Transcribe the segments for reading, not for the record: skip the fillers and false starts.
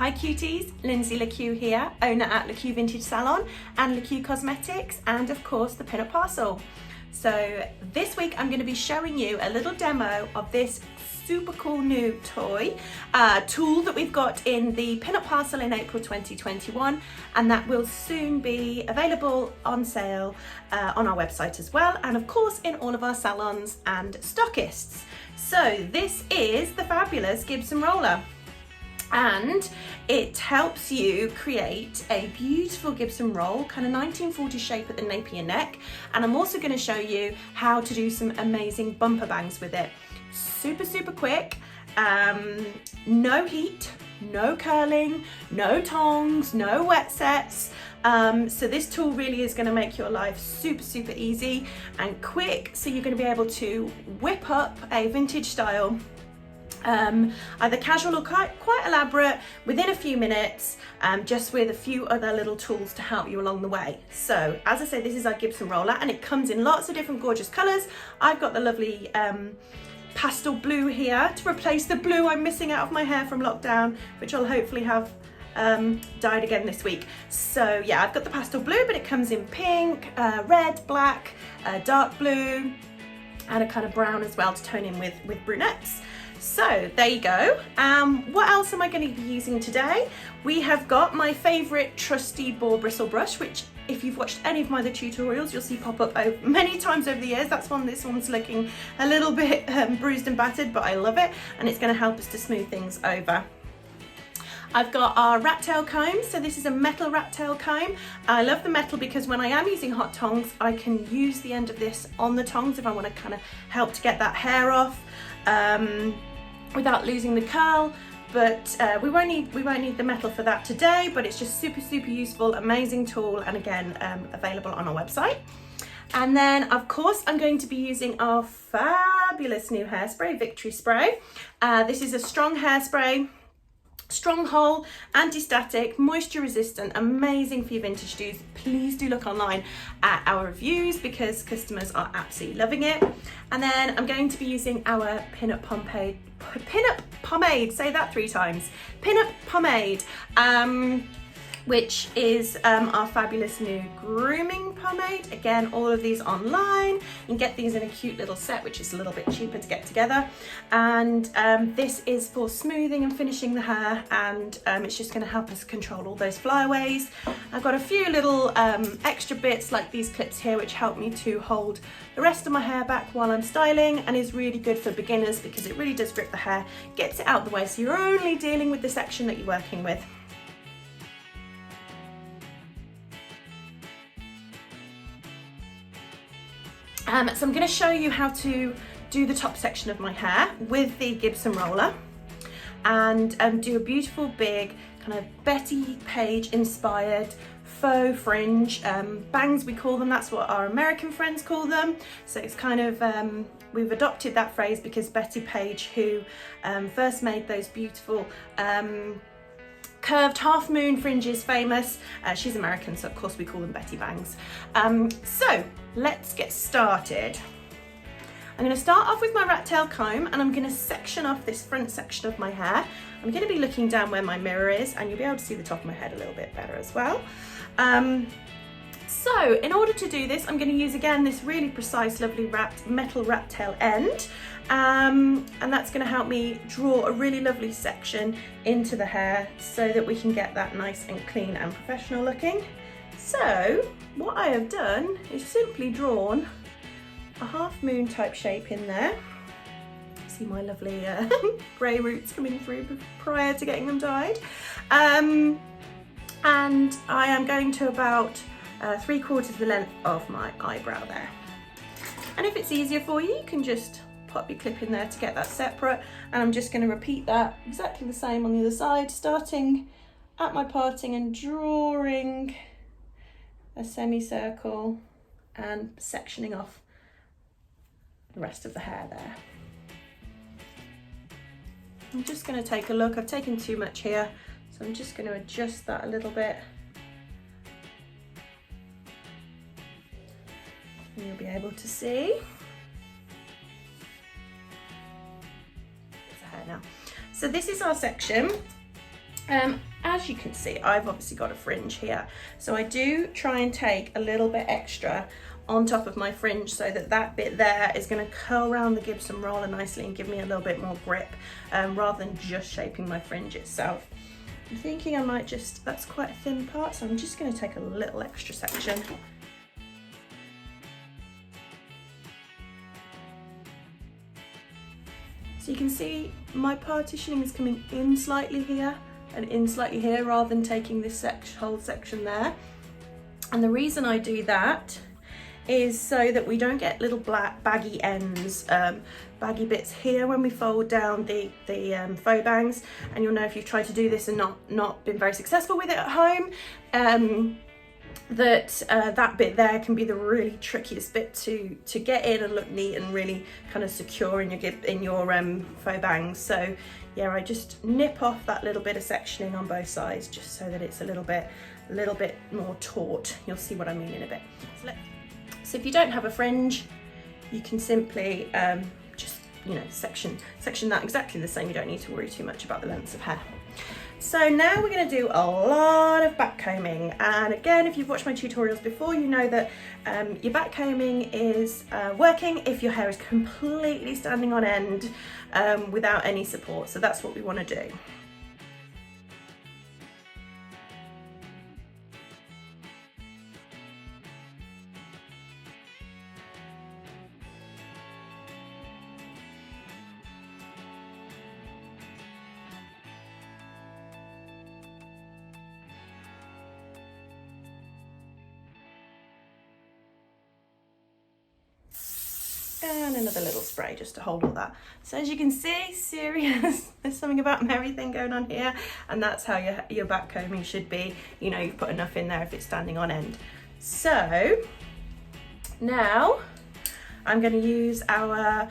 Hi cuties, Lynsey Le Keux here, owner at Le Keux Vintage Salon and Le Keux Cosmetics, and of course the Pin-Up Parcel. So this week I'm going to be showing you a little demo of this super cool new tool that we've got in the Pin-Up Parcel in April 2021, and that will soon be available on sale on our website as well, and of course in all of our salons and stockists. So this is the fabulous Gibson roller, and it helps you create a beautiful Gibson roll, kind of 1940s shape at the nape of your neck. And I'm also going to show you how to do some amazing bumper bangs with it. Super quick, no heat, no curling, no tongs, no wet sets. So this tool really is going to make your life super easy and quick. So you're going to be able to whip up a vintage style, either casual or quite elaborate, within a few minutes, just with a few other little tools to help you along the way. So as I say, this is our Gibson roller and it comes in lots of different gorgeous colours. I've got the lovely pastel blue here to replace the blue I'm missing out of my hair from lockdown, which I'll hopefully have dyed again this week. So yeah, I've got the pastel blue, but it comes in pink, red, black, dark blue, and a kind of brown as well to tone in with brunettes. So there you go. What else am I going to be using today? We have got my favourite trusty boar bristle brush, which if you've watched any of my other tutorials, you'll see pop up many times over the years. This one's looking a little bit bruised and battered, but I love it, and it's going to help us to smooth things over. I've got our rat tail comb. So this is a metal rat tail comb. I love the metal because when I am using hot tongs, I can use the end of this on the tongs if I want to kind of help to get that hair off without losing the curl. But we won't need the metal for that today, but it's just super useful, amazing tool, and again available on our website. And then of course I'm going to be using our fabulous new hairspray, Victory Spray. This is a strong hairspray, strong hold, anti-static, moisture resistant, amazing for your vintage dudes. Please do look online at our reviews because customers are absolutely loving it. And then I'm going to be using our Pin-Up pomade, say that 3 times, Pin-Up pomade, which is our fabulous new grooming pomade. Again, all of these online. You can get these in a cute little set, which is a little bit cheaper to get together. And this is for smoothing and finishing the hair, and it's just going to help us control all those flyaways. I've got a few little extra bits like these clips here, which help me to hold the rest of my hair back while I'm styling, and is really good for beginners because it really does grip the hair, gets it out of the way, so you're only dealing with the section that you're working with. So I'm going to show you how to do the top section of my hair with the Gibson roller, and do a beautiful big kind of Betty Page inspired faux fringe bangs, we call them. That's what our American friends call them. So it's kind of we've adopted that phrase because Betty Page, who first made those beautiful curved half moon fringes famous, she's American, so of course we call them Betty bangs. So let's get started. I'm going to start off with my rat tail comb, and I'm going to section off this front section of my hair. I'm going to be looking down where my mirror is, and you'll be able to see the top of my head a little bit better as well. So in order to do this, I'm going to use again this really precise lovely metal rat tail end, and that's going to help me draw a really lovely section into the hair so that we can get that nice and clean and professional looking. So what I have done is simply drawn a half moon type shape in there. See my lovely grey roots coming through prior to getting them dyed, and I am going to about 3/4 the length of my eyebrow there. And if it's easier for you, you can just pop your clip in there to get that separate, and I'm just going to repeat that exactly the same on the other side, starting at my parting and drawing a semicircle and sectioning off the rest of the hair there. I'm just going to take a look. I've taken too much here, so I'm just going to adjust that a little bit. And you'll be able to see. There's the hair now. So this is our section. as you can see, I've obviously got a fringe here. So I do try and take a little bit extra on top of my fringe so that that bit there is going to curl around the Gibson roller nicely and give me a little bit more grip, rather than just shaping my fringe itself. I'm thinking I might just, that's quite a thin part, so I'm just going to take a little extra section. So you can see my partitioning is coming in slightly here and in slightly here, rather than taking this whole section there. And the reason I do that is so that we don't get little black baggy ends, baggy bits here when we fold down the faux bangs. And you'll know if you've tried to do this and not been very successful with it at home, that bit there can be the really trickiest bit to get in and look neat and really kind of secure in your faux bangs. So yeah, I just nip off that little bit of sectioning on both sides, just so that it's a little bit more taut. You'll see what I mean in a bit. So if you don't have a fringe, you can simply just, you know, section that exactly the same. You don't need to worry too much about the lengths of hair. So now we're going to do a lot of back combing, and again, if you've watched my tutorials before, you know that your back combing is working if your hair is completely standing on end without any support. So that's what we want to do. And another little spray just to hold all that. So as you can see, serious, there's something about merry thing going on here, and that's how your back combing should be. You know, you've put enough in there if it's standing on end. So now I'm going to use our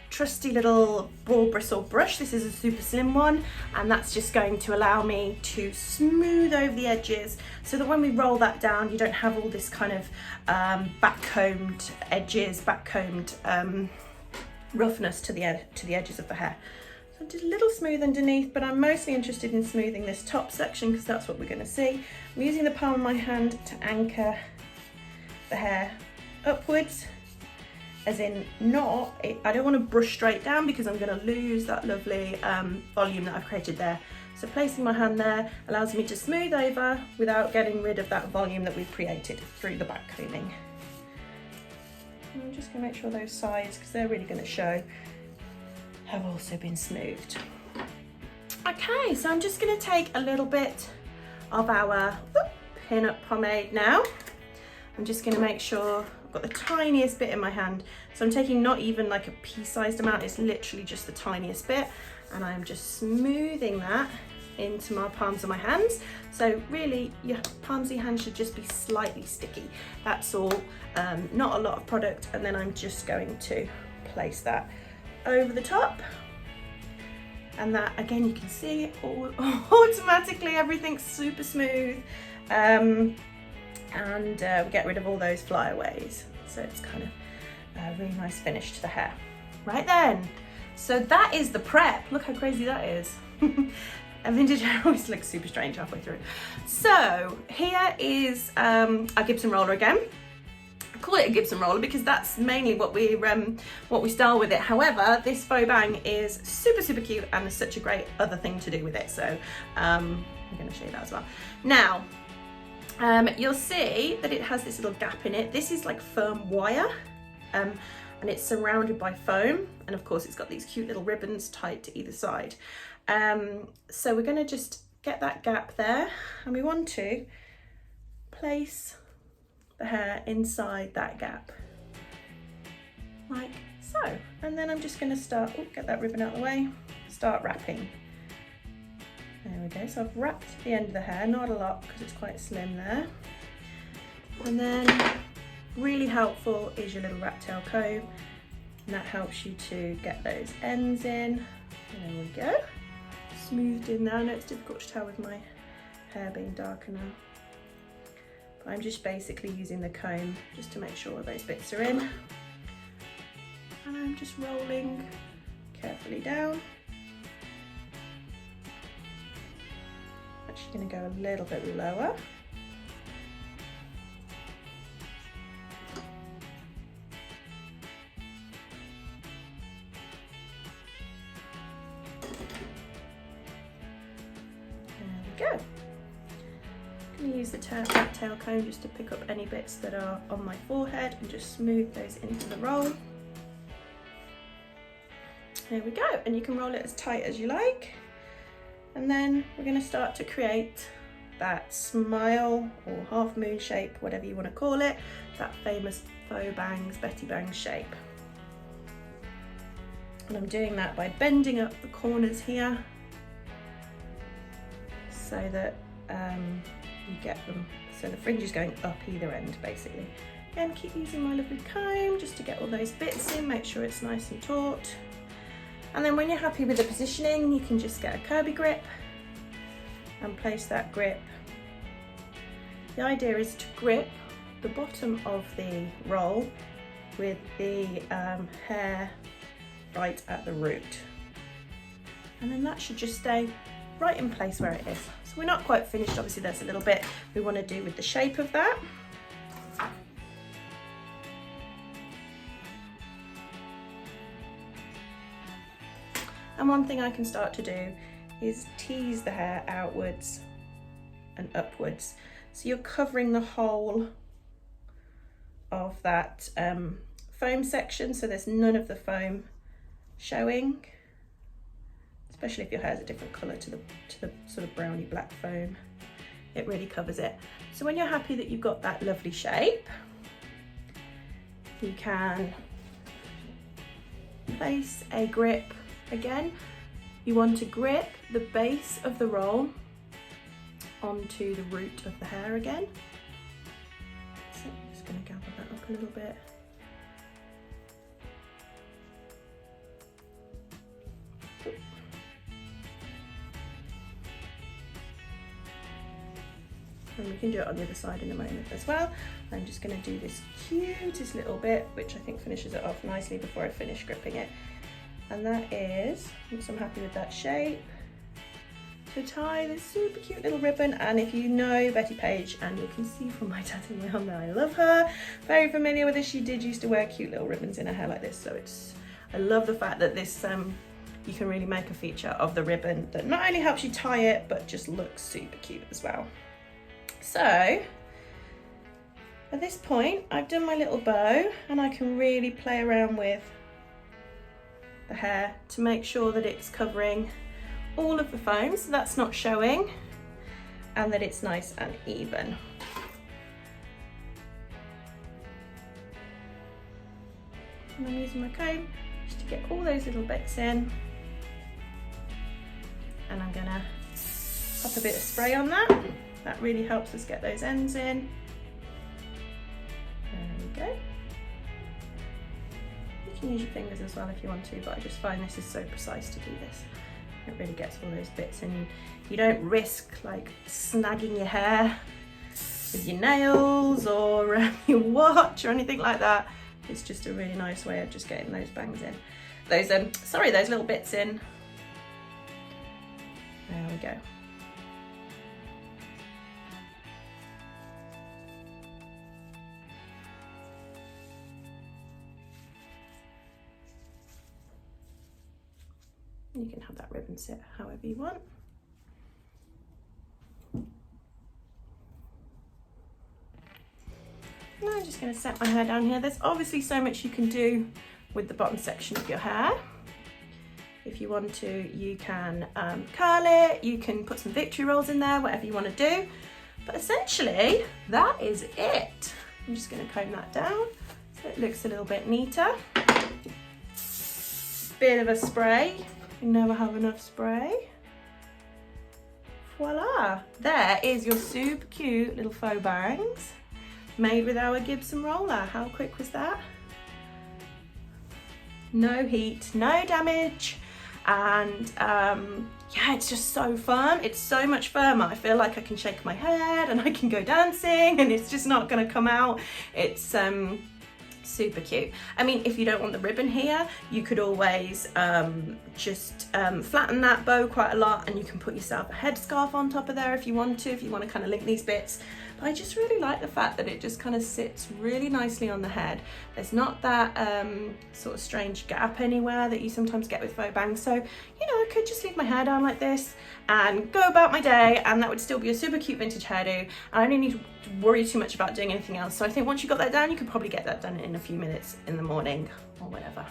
trusty little ball bristle brush. This is a super slim one, and that's just going to allow me to smooth over the edges so that when we roll that down, you don't have all this kind of back-combed edges, back-combed roughness to the edges of the hair. So just a little smooth underneath, but I'm mostly interested in smoothing this top section because that's what we're going to see. I'm using the palm of my hand to anchor the hair upwards, as in I don't want to brush straight down because I'm going to lose that lovely volume that I've created there. So placing my hand there allows me to smooth over without getting rid of that volume that we've created through the back combing. And I'm just going to make sure those sides, because they're really going to show, have also been smoothed. Okay, so I'm just going to take a little bit of our pin-up pomade now. I'm just going to make sure got the tiniest bit in my hand, so I'm taking not even like a pea-sized amount, it's literally just the tiniest bit, and I'm just smoothing that into my palms of my hands. So really your palms of your hands should just be slightly sticky, that's all, not a lot of product. And then I'm just going to place that over the top, and that again, you can see automatically everything's super smooth. And we get rid of all those flyaways, so it's kind of a really nice finish to the hair. Right then, so that is the prep. Look how crazy that is. A vintage hair always looks super strange halfway through. So here is our Gibson roller again. I call it a Gibson roller because that's mainly what we style with it. However, this faux bang is super cute, and there's such a great other thing to do with it. So I'm going to show you that as well. Now, you'll see that it has this little gap in it. This is like firm wire, and it's surrounded by foam, and of course it's got these cute little ribbons tied to either side. So we're going to just get that gap there, and we want to place the hair inside that gap, like so. And then I'm just going to start, get that ribbon out of the way, start wrapping. There we go, so I've wrapped the end of the hair, not a lot because it's quite slim there. And then really helpful is your little rat tail comb, and that helps you to get those ends in. There we go, smoothed in there. I know it's difficult to tell with my hair being darker now, but I'm just basically using the comb just to make sure those bits are in. And I'm just rolling carefully down. going to go a little bit lower. There we go. I'm going to use the tail comb just to pick up any bits that are on my forehead and just smooth those into the roll. There we go, and you can roll it as tight as you like. And then we're going to start to create that smile or half moon shape, whatever you want to call it, that famous faux bangs, Betty Bangs shape. And I'm doing that by bending up the corners here so that you get them, so the fringe is going up either end basically. Again, keep using my lovely comb just to get all those bits in, make sure it's nice and taut. And then when you're happy with the positioning, you can just get a Kirby grip and place that grip. The idea is to grip the bottom of the roll with the hair right at the root. And then that should just stay right in place where it is. So we're not quite finished, obviously there's a little bit we want to do with the shape of that. And one thing I can start to do is tease the hair outwards and upwards. So you're covering the whole of that foam section, so there's none of the foam showing, especially if your hair is a different colour to the sort of browny black foam. It really covers it. So when you're happy that you've got that lovely shape, you can place a grip. Again, you want to grip the base of the roll onto the root of the hair again. So I'm just going to gather that up a little bit. And we can do it on the other side in a moment as well. I'm just going to do this cutest little bit, which I think finishes it off nicely before I finish gripping it. And that is, once I'm happy with that shape, to tie this super cute little ribbon. And if you know Betty Page, and you can see from my tattoo around that I love her, very familiar with this, she did used to wear cute little ribbons in her hair like this. So I love the fact that this, you can really make a feature of the ribbon that not only helps you tie it, but just looks super cute as well. So at this point, I've done my little bow and I can really play around with the hair to make sure that it's covering all of the foam, so that's not showing, and that it's nice and even. And I'm using my comb just to get all those little bits in, and I'm gonna pop a bit of spray on that. That really helps us get those ends in. There we go. You can use your fingers as well if you want to, but I just find this is so precise to do this. It really gets all those bits in. You don't risk like snagging your hair with your nails or your watch or anything like that. It's just a really nice way of just getting those bangs in. Those those little bits in. There we go. You can have that ribbon sit however you want. And I'm just going to set my hair down here. There's obviously so much you can do with the bottom section of your hair. If you want to, you can curl it, you can put some victory rolls in there, whatever you want to do. But essentially, that is it. I'm just going to comb that down so it looks a little bit neater. Bit of a spray. You never have enough spray. Voila, there is your super cute little faux bangs made with our Gibson roller. How quick was that? No heat, no damage, and yeah, it's just so firm. It's so much firmer. I feel like I can shake my head and I can go dancing and it's just not gonna come out. It's Super cute. I mean, if you don't want the ribbon here, you could always just flatten that bow quite a lot, and you can put yourself a headscarf on top of there if you want to kind of link these bits. But I just really like the fact that it just kind of sits really nicely on the head. There's not that sort of strange gap anywhere that you sometimes get with faux bangs. So, you know, I could just leave my hair down like this and go about my day, and that would still be a super cute vintage hairdo. I don't need to worry too much about doing anything else. So I think once you got that down, you could probably get that done in a few minutes in the morning or whatever.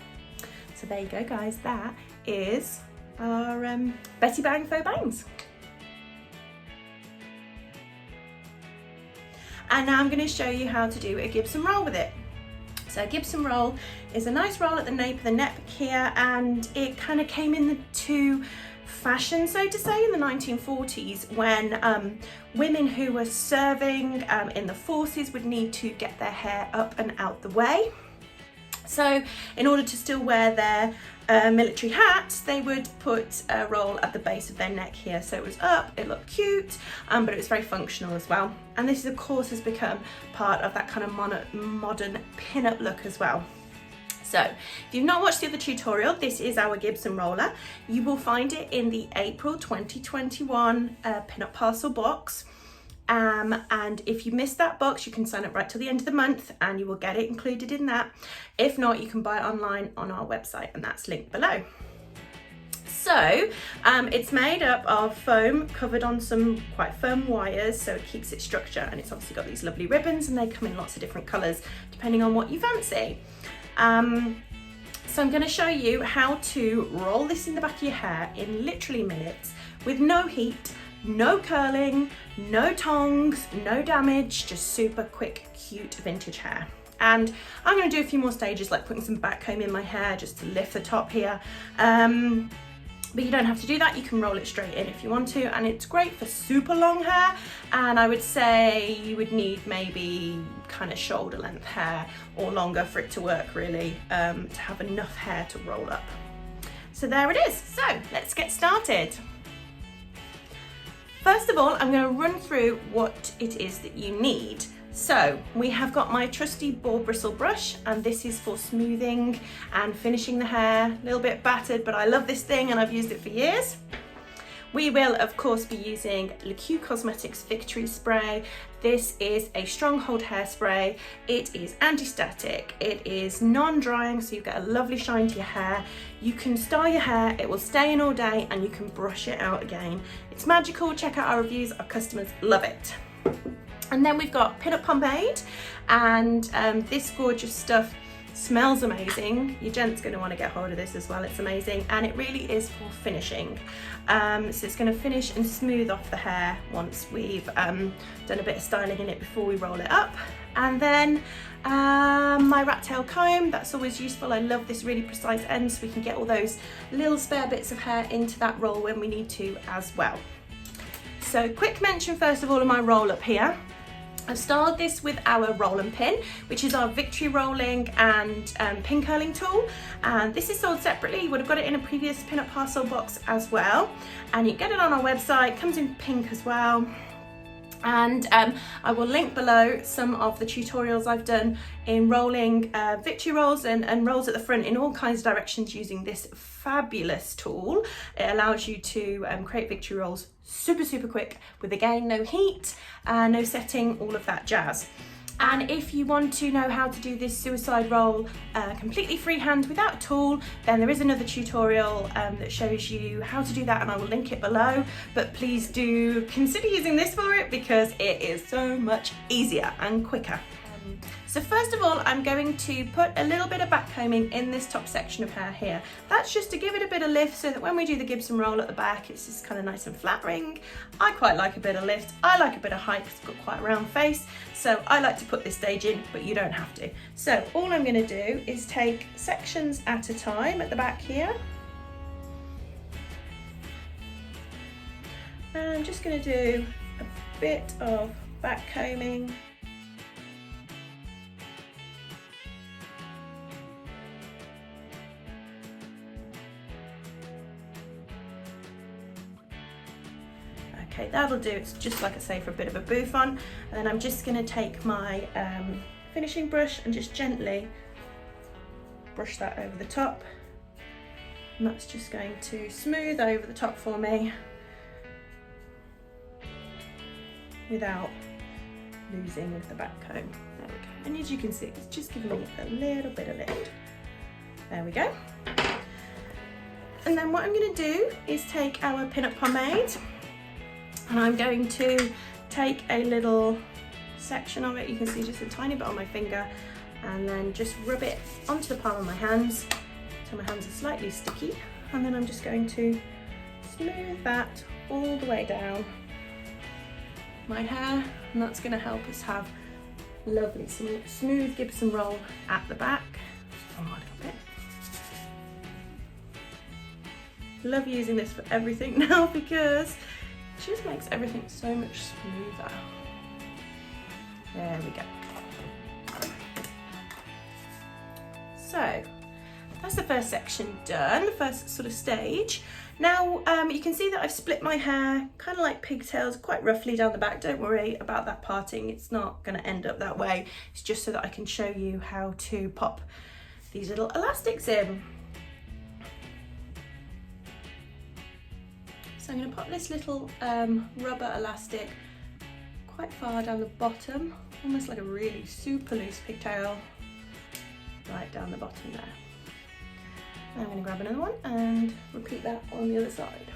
So there you go, guys. That is our Betty Bang faux bangs. And now I'm going to show you how to do a Gibson roll with it. So a Gibson roll is a nice roll at the nape of the neck here, and it kind of came into fashion, so to say, in the 1940s when women who were serving in the forces would need to get their hair up and out the way. So in order to still wear their military hats, they would put a roll at the base of their neck here. So it was up, it looked cute, but it was very functional as well. And this, of course, has become part of that kind of modern pin-up look as well. So if you've not watched the other tutorial, this is our Gibson roller. You will find it in the April 2021 Pin-Up Parcel box. And if you missed that box, you can sign up right till the end of the month and you will get it included in that. If not, you can buy it online on our website, and that's linked below. So it's made up of foam covered on some quite firm wires, so it keeps its structure, and it's obviously got these lovely ribbons, and they come in lots of different colours depending on what you fancy. So I'm going to show you how to roll this in the back of your hair in literally minutes with no heat, no curling, no tongs, no damage, just super quick, cute vintage hair. And I'm going to do a few more stages, like putting some back comb in my hair just to lift the top here. But you don't have to do that. You can roll it straight in if you want to, and it's great for super long hair. And I would say you would need maybe kind of shoulder length hair or longer for it to work really, to have enough hair to roll up. So there it is. So let's get started. First of all, I'm going to run through what it is that you need. So we have got my trusty ball bristle brush, and this is for smoothing and finishing the hair. A little bit battered, but I love this thing and I've used it for years. We will of course be using Le Keux Cosmetics Victory Spray. This is a stronghold hairspray. It is anti-static, it is non-drying, so you get a lovely shine to your hair. You can style your hair, it will stay in all day, and you can brush it out again. It's magical. Check out our reviews, our customers love it. And then we've got Pin-Up Pomade, and this gorgeous stuff smells amazing. Your gent's going to want to get hold of this as well. It's amazing, and it really is for finishing. So it's going to finish and smooth off the hair once we've done a bit of styling in it before we roll it up. And then my rat tail comb, that's always useful. I love this really precise end, so we can get all those little spare bits of hair into that roll when we need to as well. So quick mention first of all of my roll up here. I've styled this with our roll and pin, which is our victory rolling and pin curling tool. And this is sold separately. You would have got it in a previous Pin-Up Parcel box as well. And you get it on our website, comes in pink as well. And I will link below some of the tutorials I've done in rolling victory rolls and rolls at the front in all kinds of directions using this fabulous tool. It allows you to create victory rolls super quick with, again, no heat, no setting, all of that jazz. And if you want to know how to do this suicide roll completely freehand without a tool, then there is another tutorial that shows you how to do that, and I will link it below. But please do consider using this for it because it is so much easier and quicker. So first of all, I'm going to put a little bit of back combing in this top section of hair here. That's just to give it a bit of lift so that when we do the Gibson roll at the back, it's just kind of nice and flattering. I quite like a bit of lift. I like a bit of height because it's got quite a round face. So I like to put this stage in, but you don't have to. So all I'm going to do is take sections at a time at the back here. And I'm just going to do a bit of back combing. Okay, that'll do. It's just like I say, for a bit of a boof on. And then I'm just going to take my finishing brush and just gently brush that over the top. And that's just going to smooth over the top for me without losing the back comb. There we go. And as you can see, it's just giving me a little bit of lift. There we go. And then what I'm going to do is take our pin-up pomade, and I'm going to take a little section of it, you can see just a tiny bit on my finger, and then just rub it onto the palm of my hands so my hands are slightly sticky, and then I'm just going to smooth that all the way down my hair, and that's going to help us have lovely smooth Gibson roll at the back. Oh, a little bit. Love using this for everything now because it just makes everything so much smoother. There we go. So that's the first section done, the first sort of stage. Now you can see that I've split my hair kind of like pigtails quite roughly down the back. Don't worry about that parting, it's not going to end up that way. It's just so that I can show you how to pop these little elastics in. So I'm going to pop this little rubber elastic quite far down the bottom, almost like a really super loose pigtail, right down the bottom there. Now I'm going to grab another one and repeat that on the other side.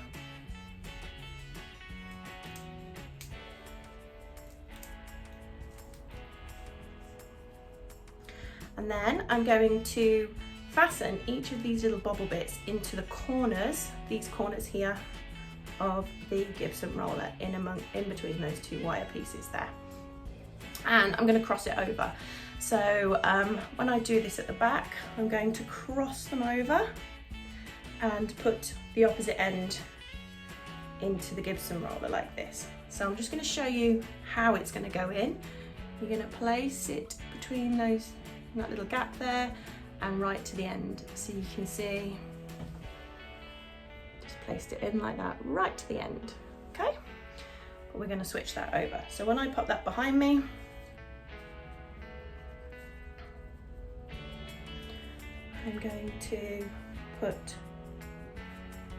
And then I'm going to fasten each of these little bobble bits into the corners, these corners here, of the Gibson roller in between those two wire pieces there. And I'm going to cross it over. So when I do this at the back, I'm going to cross them over and put the opposite end into the Gibson roller like this. So I'm just going to show you how it's going to go in. You're going to place it between that little gap there and right to the end, so you can see placed it in like that right to the end. Okay, but we're going to switch that over. So when I pop that behind me, I'm going to put,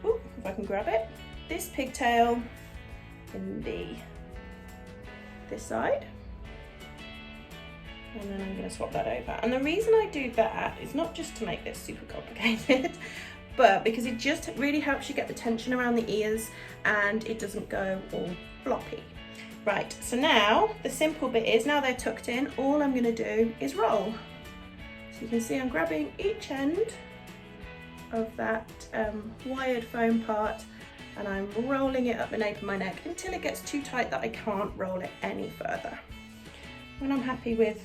if I can grab it, this pigtail in this side, and then I'm going to swap that over. And the reason I do that is not just to make this super complicated, but because it just really helps you get the tension around the ears and it doesn't go all floppy. Right, so now the simple bit is, now they're tucked in, all I'm going to do is roll. So you can see I'm grabbing each end of that wired foam part and I'm rolling it up the nape of my neck until it gets too tight that I can't roll it any further. When I'm happy with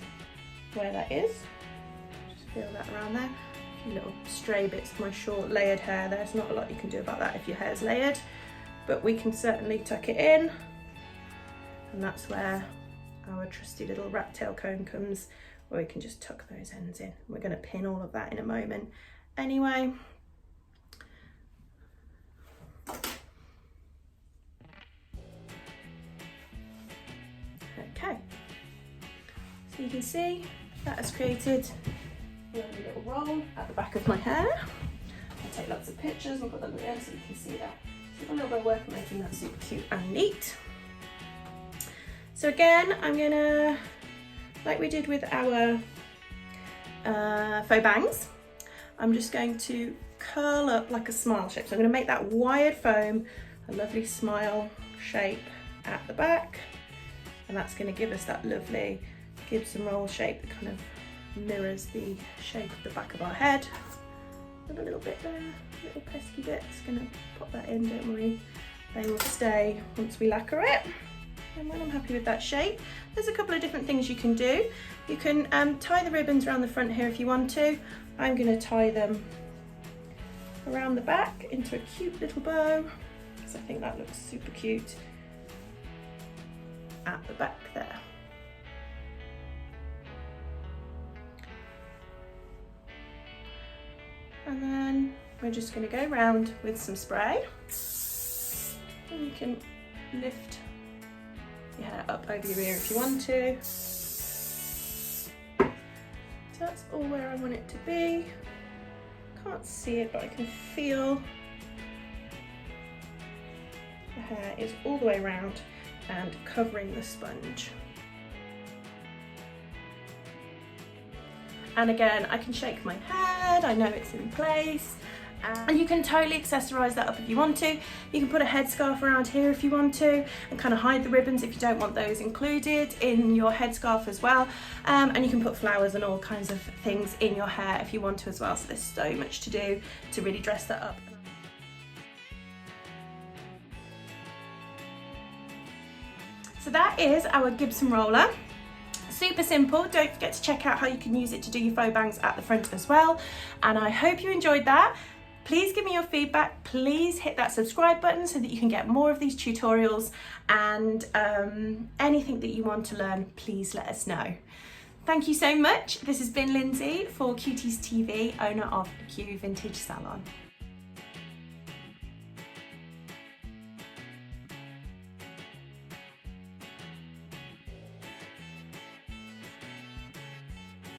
where that is, just feel that around there. Little stray bits of my short layered hair. There's not a lot you can do about that if your hair's layered, but we can certainly tuck it in, and that's where our trusty little rat tail comb comes, where we can just tuck those ends in. We're going to pin all of that in a moment anyway. Okay, so you can see that has created a little roll at the back of my hair. I'll take lots of pictures and put them in so you can see that. So a little bit of work making that super cute and neat. So again, I'm gonna, like we did with our faux bangs, I'm just going to curl up like a smile shape. So I'm gonna make that wired foam a lovely smile shape at the back, and that's gonna give us that lovely Gibson roll shape that kind of mirrors the shape of the back of our head. And a little bit there, little pesky bits, gonna pop that in, don't worry, they will stay once we lacquer it. And when I'm happy with that shape, there's a couple of different things you can do. You can tie the ribbons around the front here if you want to. I'm gonna tie them around the back into a cute little bow, because I think that looks super cute at the back there. And then we're just going to go around with some spray, and you can lift your hair up over your ear if you want to. So that's all where I want it to be. Can't see it, but I can feel the hair is all the way around and covering the sponge. And again, I can shake my head, I know it's in place. And you can totally accessorize that up if you want to. You can put a headscarf around here if you want to, and kind of hide the ribbons if you don't want those included in your headscarf as well. And you can put flowers and all kinds of things in your hair if you want to as well. So there's so much to do to really dress that up. So that is our Gibson roller. Super simple. Don't forget to check out how you can use it to do your faux bangs at the front as well. And I hope you enjoyed that. Please give me your feedback. Please hit that subscribe button so that you can get more of these tutorials, and anything that you want to learn, please let us know. Thank you so much. This has been Lynsey for Cuties TV, owner of Keux Vintage Salon.